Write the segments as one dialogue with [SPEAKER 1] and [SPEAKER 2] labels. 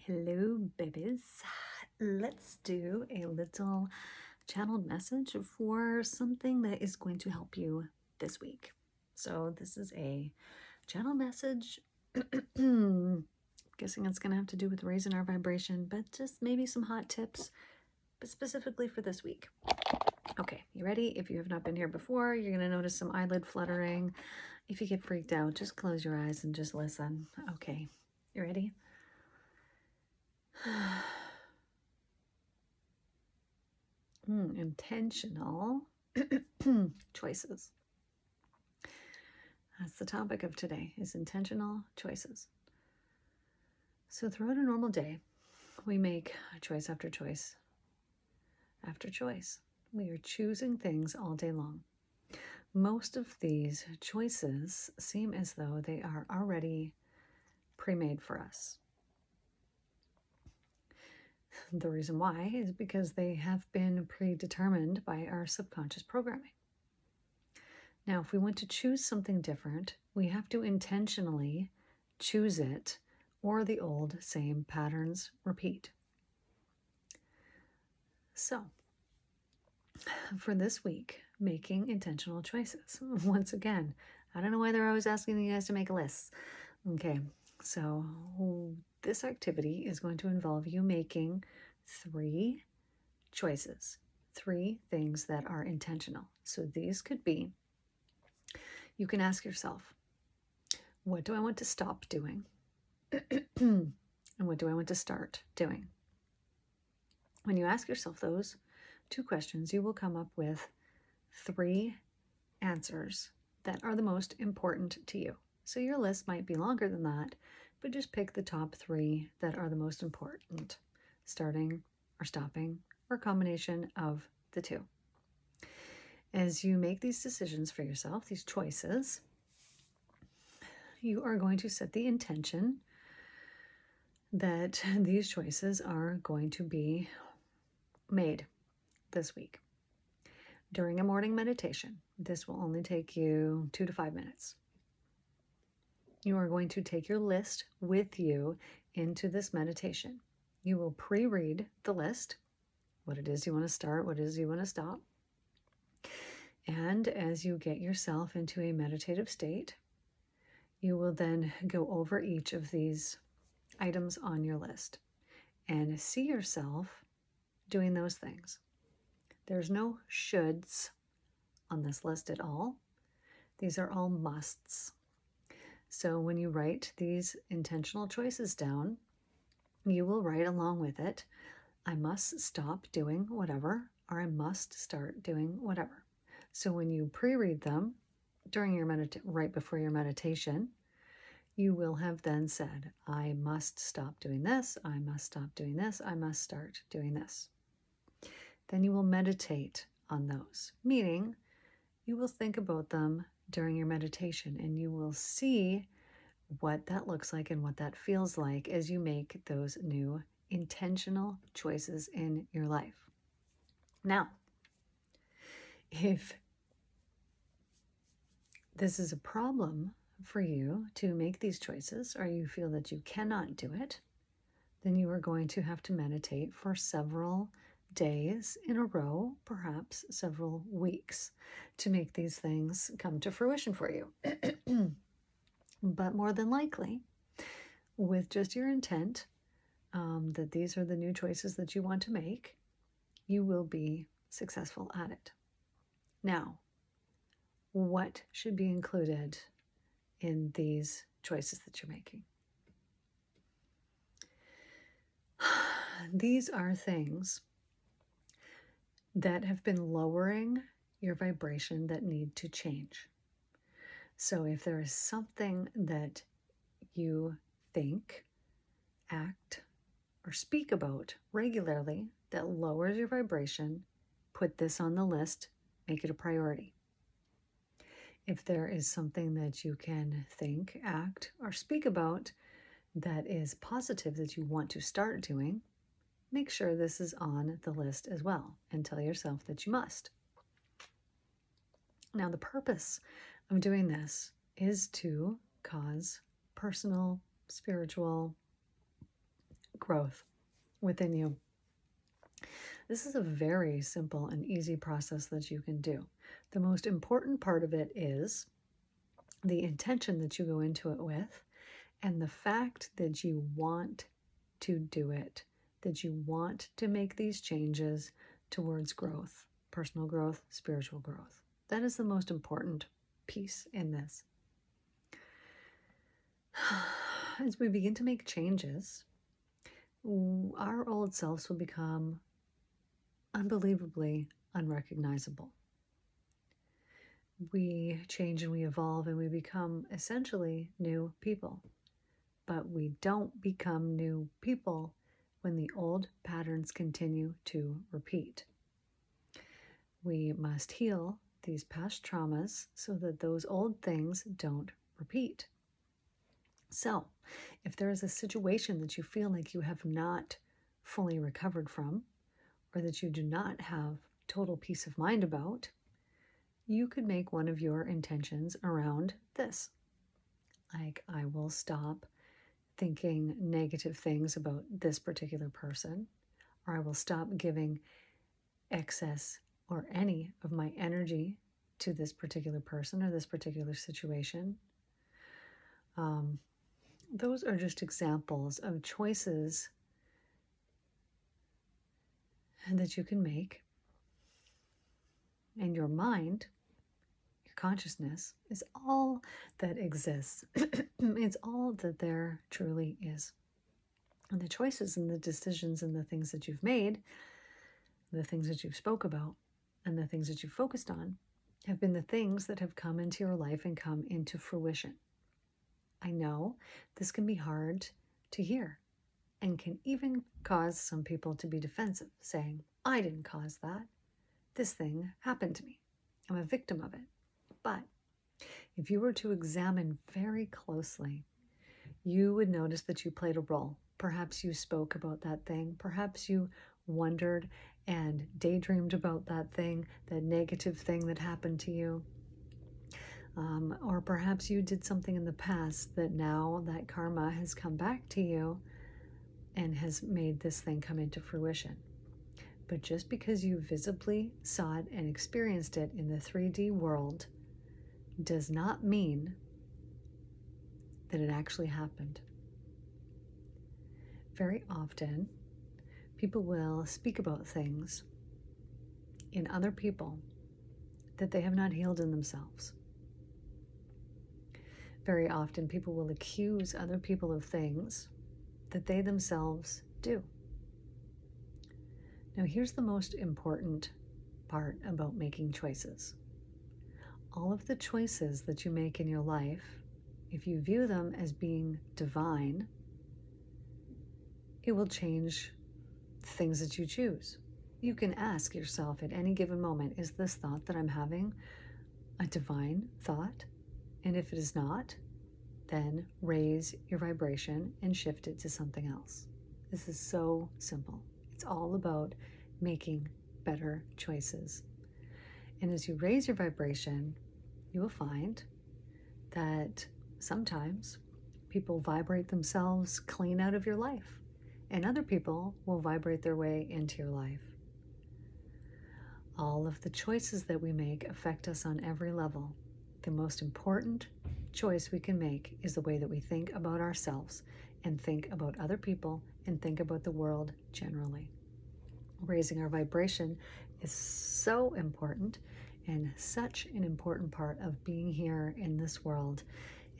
[SPEAKER 1] Hello, babies. Let's do a little channeled message for something that is going to help you this week. So, this is a channel message. Guessing it's going to have to do with raising our vibration, but just maybe some hot tips, but specifically for this week. Okay, you ready? If you have not been here before, you're going to notice some eyelid fluttering. If you get freaked out, just close your eyes and just listen. Okay, you ready? Intentional choices. That's the topic of today, is intentional choices. So throughout a normal day, we make choice after choice after choice. We are choosing things all day long. Most of these choices seem as though they are already pre-made for us. The reason why is because they have been predetermined by our subconscious programming. Now, if we want to choose something different, we have to intentionally choose it, or the old same patterns repeat. So, for this week, making intentional choices. Once again, I don't know why they're always asking you guys to make a list. Okay, so this activity is going to involve you making 3 choices, 3 things that are intentional. So these could be, you can ask yourself, what do I want to stop doing? And what do I want to start doing? When you ask yourself those 2 questions, you will come up with 3 answers that are the most important to you. So your list might be longer than that, but just pick the top 3 that are the most important, starting or stopping, or a combination of the 2. As you make these decisions for yourself, these choices, you are going to set the intention that these choices are going to be made this week. During a morning meditation, this will only take you 2 to 5 minutes. You are going to take your list with you into this meditation. You will pre-read the list, what it is you want to start, what it is you want to stop. And as you get yourself into a meditative state, you will then go over each of these items on your list and see yourself doing those things. There's no shoulds on this list at all. These are all musts. So when you write these intentional choices down, you will write along with it, I must stop doing whatever, or I must start doing whatever. So when you pre-read them during your right before your meditation, you will have then said, I must stop doing this, I must stop doing this, I must start doing this. Then you will meditate on those, meaning you will think about them during your meditation, and you will see what that looks like and what that feels like as you make those new intentional choices in your life. Now, if this is a problem for you to make these choices, or you feel that you cannot do it, then you are going to have to meditate for several days in a row, perhaps several weeks, to make these things come to fruition for you. But more than likely, with just your intent that these are the new choices that you want to make, you will be successful at it. Now, what should be included in these choices that you're making? These are things that have been lowering your vibration that need to change. So if there is something that you think, act, or speak about regularly that lowers your vibration, put this on the list, make it a priority. If there is something that you can think, act, or speak about that is positive that you want to start doing, make sure this is on the list as well, and tell yourself that you must. Now, the purpose of doing this is to cause personal, spiritual growth within you. This is a very simple and easy process that you can do. The most important part of it is the intention that you go into it with and the fact that you want to do it, that you want to make these changes towards growth, personal growth, spiritual growth. That is the most important piece in this. As we begin to make changes, our old selves will become unbelievably unrecognizable. We change and we evolve and we become essentially new people. But we don't become new people when the old patterns continue to repeat. We must heal these past traumas so that those old things don't repeat. So, if there is a situation that you feel like you have not fully recovered from, or that you do not have total peace of mind about, you could make one of your intentions around this. Like, I will stop thinking negative things about this particular person, or I will stop giving excess or any of my energy to this particular person or this particular situation. Those are just examples of choices that you can make. And your mind, your consciousness, is all that exists. It's all that there truly is. And the choices and the decisions and the things that you've made, the things that you've spoke about, and the things that you've focused on have been the things that have come into your life and come into fruition. I know this can be hard to hear and can even cause some people to be defensive, saying, I didn't cause that. This thing happened to me. I'm a victim of it. But if you were to examine very closely, you would notice that you played a role. Perhaps you spoke about that thing. Perhaps you wondered and daydreamed about that thing, that negative thing that happened to you. Or perhaps you did something in the past that now that karma has come back to you and has made this thing come into fruition. But just because you visibly saw it and experienced it in the 3D world does not mean that it actually happened. Very often, people will speak about things in other people that they have not healed in themselves. Very often, people will accuse other people of things that they themselves do. Now, here's the most important part about making choices. All of the choices that you make in your life, if you view them as being divine, it will change the things that you choose. You can ask yourself at any given moment, is this thought that I'm having a divine thought? And if it is not, then raise your vibration and shift it to something else. This is so simple. It's all about making better choices. And as you raise your vibration, you will find that sometimes people vibrate themselves clean out of your life, and other people will vibrate their way into your life. All of the choices that we make affect us on every level. The most important choice we can make is the way that we think about ourselves and think about other people and think about the world generally. Raising our vibration is so important and such an important part of being here in this world.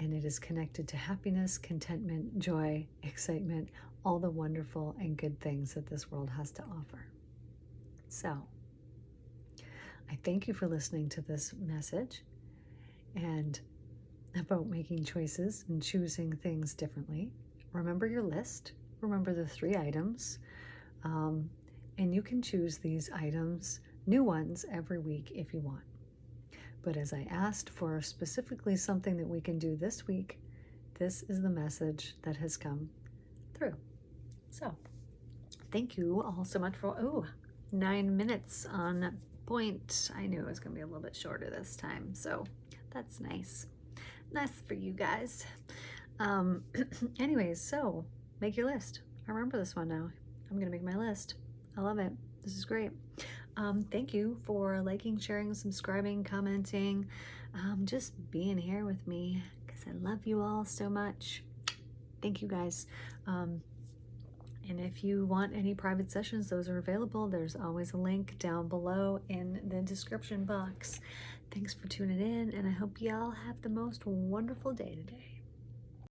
[SPEAKER 1] And it is connected to happiness, contentment, joy, excitement, all the wonderful and good things that this world has to offer. So, I thank you for listening to this message and about making choices and choosing things differently. Remember your list. Remember the 3 items. And you can choose these items, new ones, every week if you want. But as I asked for specifically something that we can do this week, this is the message that has come through. So, thank you all so much for, 9 minutes on point. I knew it was going to be a little bit shorter this time, so that's nice. Nice for you guys. Anyways, so make your list. I remember this one now. I'm gonna make my list. I love it. This is great. Thank you for liking, sharing, subscribing, commenting, just being here with me, because I love you all so much. Thank you guys. And if you want any private sessions, those are available. There's always a link down below in the description box. Thanks for tuning in, and I hope y'all have the most wonderful day today.